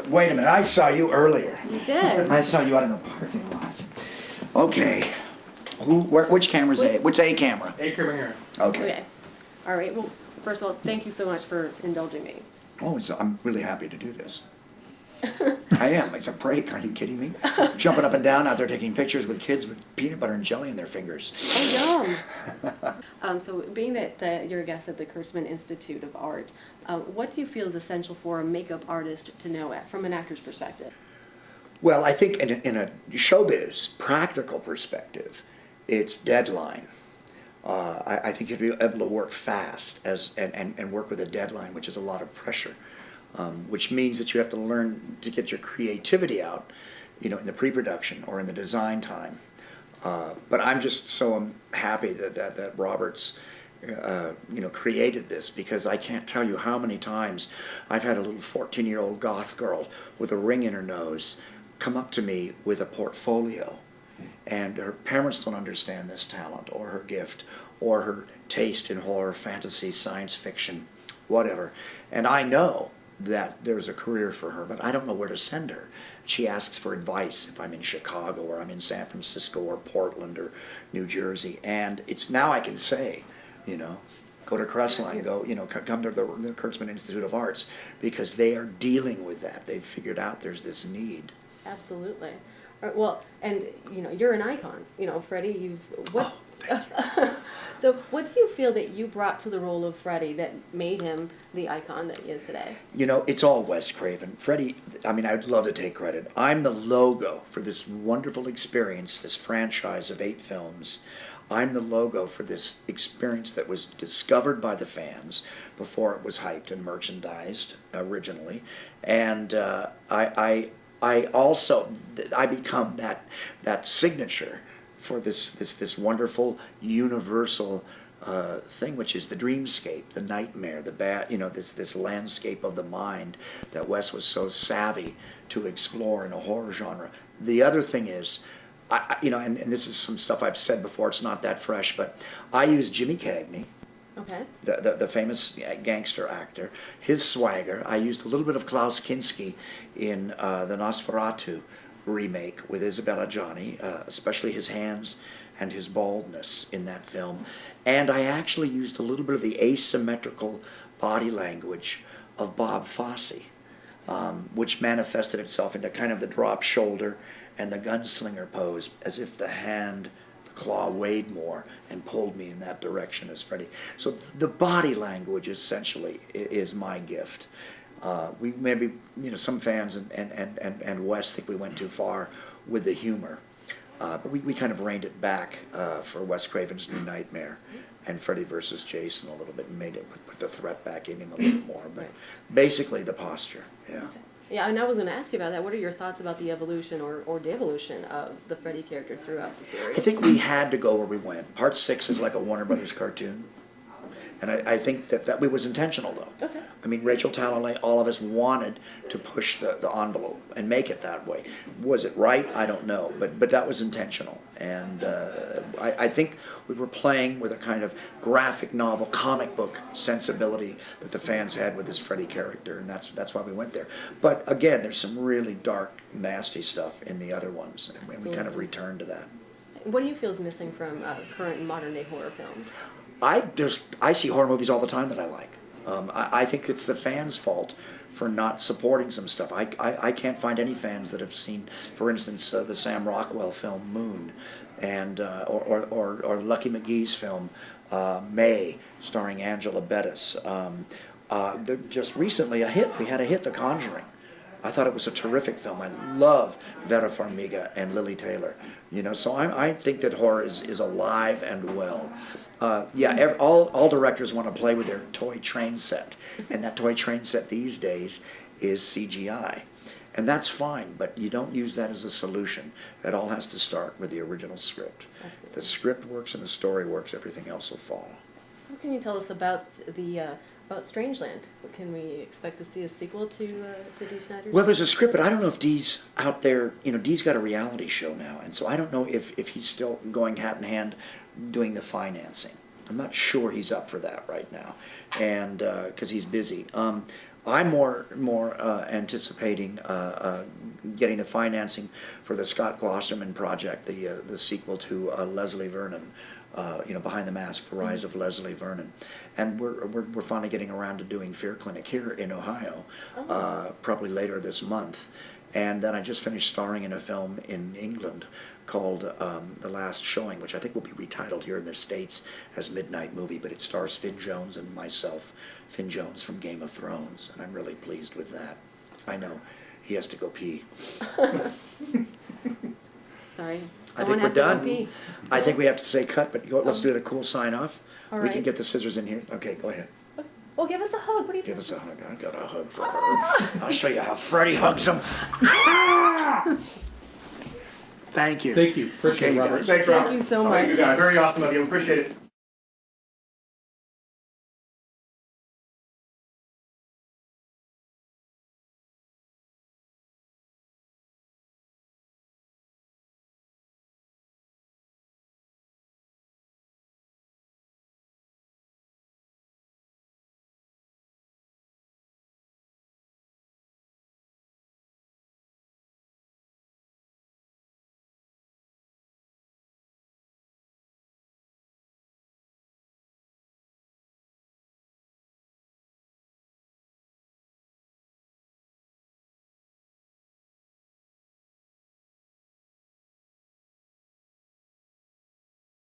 Wait a minute, I saw you earlier. You did. I saw you out in the parking lot. Okay. Which camera's A? Which A camera? A camera here. Okay. Okay. All right. Well, first of all, thank you so much for indulging me. Oh, I'm really happy to do this. I am. It's a break. Are you kidding me? Jumping up and down out there taking pictures with kids with peanut butter and jelly in their fingers. Oh, yum. So being that you're a guest at the Kurtzman Institute of Art, what do you feel is essential for a makeup artist to know from an actor's perspective? Well, I think in a showbiz, practical perspective, it's deadline. I think you'd be able to work fast and work with a deadline, which is a lot of pressure, which means that you have to learn to get your creativity out, in the pre-production or in the design time. But I'm just so happy that Robert's created this, because I can't tell you how many times I've had a little 14-year-old goth girl with a ring in her nose come up to me with a portfolio, and her parents don't understand this talent or her gift or her taste in horror, fantasy, science fiction, whatever. And I know that there's a career for her, but I don't know where to send her. She asks for advice if I'm in Chicago or I'm in San Francisco or Portland or New Jersey, and it's now I can say, go to Crestline, come to the Kurtzman Institute of Arts, because they are dealing with that. They've figured out there's this need. Absolutely. All right, well, and you're an icon. Freddie, what? Oh, thank you. So, what do you feel that you brought to the role of Freddie that made him the icon that he is today? It's all Wes Craven. Freddie, I'd love to take credit. I'm the logo for this wonderful experience, this franchise of 8 films. I'm the logo for this experience that was discovered by the fans before it was hyped and merchandised originally. And I become that signature for this wonderful universal thing, which is the dreamscape, the nightmare, the bad, this landscape of the mind that Wes was so savvy to explore in a horror genre. The other thing is, and this is some stuff I've said before, it's not that fresh, but I use Jimmy Cagney, okay, the famous gangster actor, his swagger. I used a little bit of Klaus Kinski in the Nosferatu remake with Isabella Gianni, especially his hands and his baldness in that film. And I actually used a little bit of the asymmetrical body language of Bob Fosse, which manifested itself into kind of the drop shoulder and the gunslinger pose, as if the claw weighed more and pulled me in that direction as Freddie. So the body language essentially is my gift. We maybe, some fans and Wes think we went too far with the humor, but we kind of reined it back for Wes Craven's New Nightmare and Freddy versus Jason a little bit, and made it put the threat back in him a little more. But basically the posture, yeah. Okay. Yeah, and I was going to ask you about that. What are your thoughts about the evolution or devolution of the Freddy character throughout the series? I think we had to go where we went. Part 6 is like a Warner Brothers cartoon. And I think that was intentional, though. Okay. Rachel Talalay, all of us wanted to push the envelope and make it that way. Was it right? I don't know. But that was intentional. And I think we were playing with a kind of graphic novel, comic book sensibility that the fans had with this Freddy character, and that's why we went there. But again, there's some really dark, nasty stuff in the other ones, and we kind of returned to that. What do you feel is missing from current modern-day horror films? I see horror movies all the time that I like. I think it's the fans' fault for not supporting some stuff. I can't find any fans that have seen, for instance, the Sam Rockwell film Moon, and or Lucky McGee's film May, starring Angela Bettis. Just recently we had a hit, The Conjuring. I thought it was a terrific film. I love Vera Farmiga and Lily Taylor. So I think that horror is alive and well. All directors want to play with their toy train set, and that toy train set these days is CGI. And that's fine, but you don't use that as a solution. It all has to start with the original script. Absolutely. If the script works and the story works, everything else will follow. What can you tell us about about Strangeland? Can we expect to see a sequel to Dee Snider's? Well, there's a script, but I don't know if Dee's out there. Dee's got a reality show now, and so I don't know if he's still going hat in hand doing the financing. I'm not sure he's up for that right now, and because he's busy. I'm more anticipating getting the financing for the Scott Glosserman project, the sequel to Leslie Vernon, Behind the Mask, The Rise of Leslie Vernon, and we're finally getting around to doing Fear Clinic here in Ohio, probably later this month, and then I just finished starring in a film in England called The Last Showing, which I think will be retitled here in the States as Midnight Movie, but it stars Finn Jones and myself, Finn Jones from Game of Thrones, and I'm really pleased with that. I know, he has to go pee. Sorry, I someone think has we're to go done. pee. I think we have to say cut, but let's do the cool sign off. All We can right. get the scissors in here. Okay, go ahead. Well, give us a hug. What do you Give think? us a hug. I got a hug for her. I'll show you how Freddie hugs him. Thank you. Thank you. Appreciate Okay, it, Robert. guys. Thanks, Robert. Thank you so Thank much. you guys. Very awesome of you. Appreciate it.